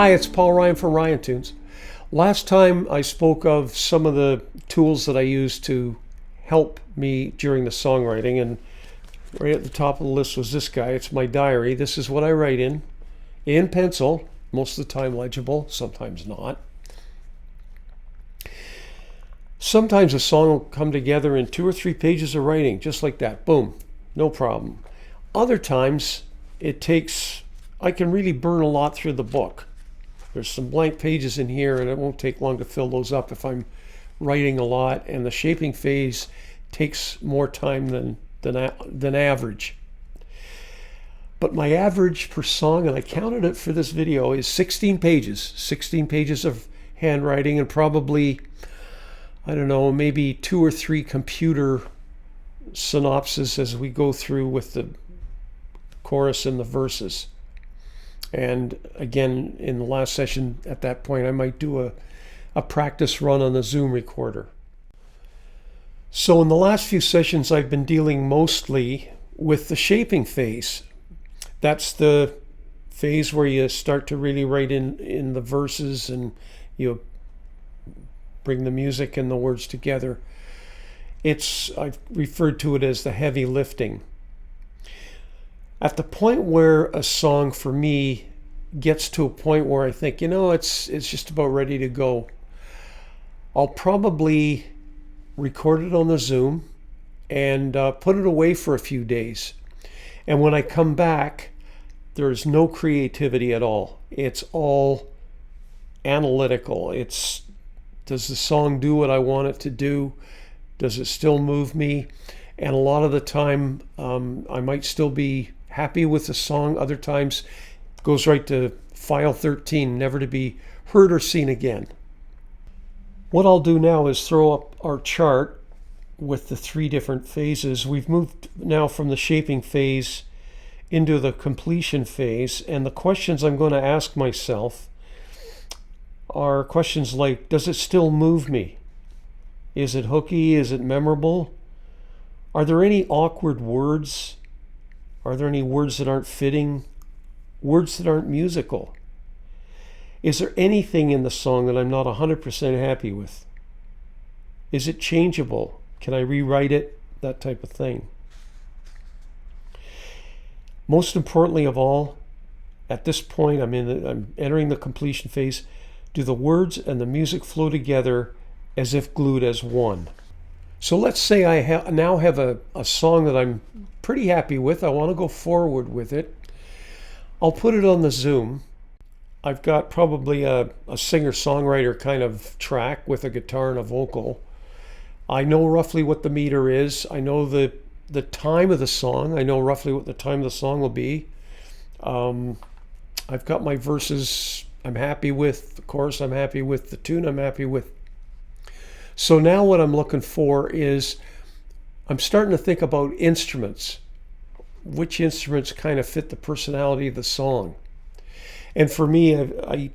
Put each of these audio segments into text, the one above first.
Hi, it's Paul Ryan from Ryan Tunes. Last time I spoke of some of the tools that I use to help me during the songwriting, and right at the top of the list was this guy. It's my diary. This is what I write in pencil, most of the time legible, sometimes not. Sometimes a song will come together in 2 or 3 pages of writing, just like that. Boom, no problem. Other times I can really burn a lot through the book. There's some blank pages in here, and it won't take long to fill those up if I'm writing a lot, and the shaping phase takes more time than average. But my average per song, and I counted it for this video, is 16 pages of handwriting, and probably, I don't know, maybe 2 or 3 computer synopses as we go through with the chorus and the verses. And again, in the last session at that point, I might do a practice run on the Zoom recorder. So in the last few sessions, I've been dealing mostly with the shaping phase. That's the phase where you start to really write in the verses and you bring the music and the words together. I've referred to it as the heavy lifting. At the point where a song for me gets to a point where I think, it's just about ready to go, I'll probably record it on the Zoom and put it away for a few days. And when I come back, there's no creativity at all. It's all analytical. Does the song do what I want it to do? Does it still move me? And a lot of the time, I might still be happy with the song. Other times it goes right to file 13, never to be heard or seen again. What I'll do now is throw up our chart with the 3 different phases. We've moved now from the shaping phase into the completion phase, and the questions I'm going to ask myself are questions like, does it still move me? Is it hooky? Is it memorable? Are there any awkward words? Are there any words that aren't fitting? Words that aren't musical? Is there anything in the song that I'm not 100% happy with? Is it changeable? Can I rewrite it? That type of thing. Most importantly of all, at this point, I'm entering the completion phase. Do the words and the music flow together as if glued as one? So let's say I now have a song that I'm pretty happy with. I want to go forward with it. I'll put it on the Zoom. I've got probably a singer-songwriter kind of track with a guitar and a vocal. I know roughly what the meter is. I know the time of the song. I know roughly what the time of the song will be. I've got my verses I'm happy with, the chorus I'm happy with, the tune I'm happy with. So now what I'm looking for is, I'm starting to think about instruments. Which instruments kind of fit the personality of the song? And for me, I've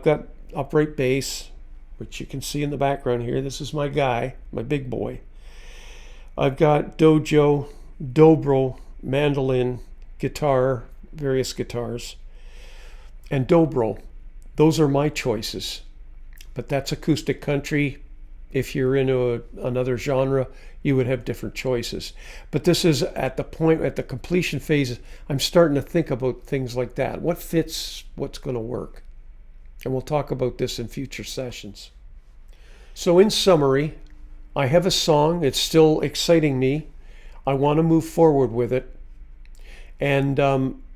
got upright bass, which you can see in the background here. This is my guy, my big boy. I've got dojo, dobro, mandolin, guitar, various guitars, and dobro. Those are my choices. But that's acoustic country. If you're into another genre, you would have different choices. But this is at the completion phase, I'm starting to think about things like that. What fits, what's going to work? And we'll talk about this in future sessions. So in summary, I have a song. It's still exciting me. I want to move forward with it. And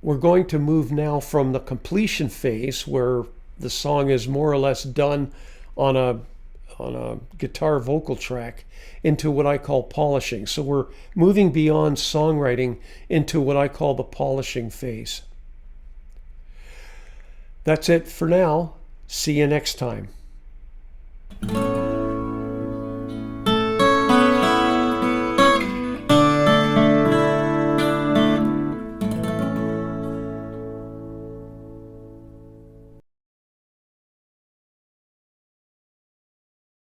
we're going to move now from the completion phase, where the song is more or less done on a guitar vocal track, into what I call polishing. So we're moving beyond songwriting into what I call the polishing phase. That's it for now. See you next time.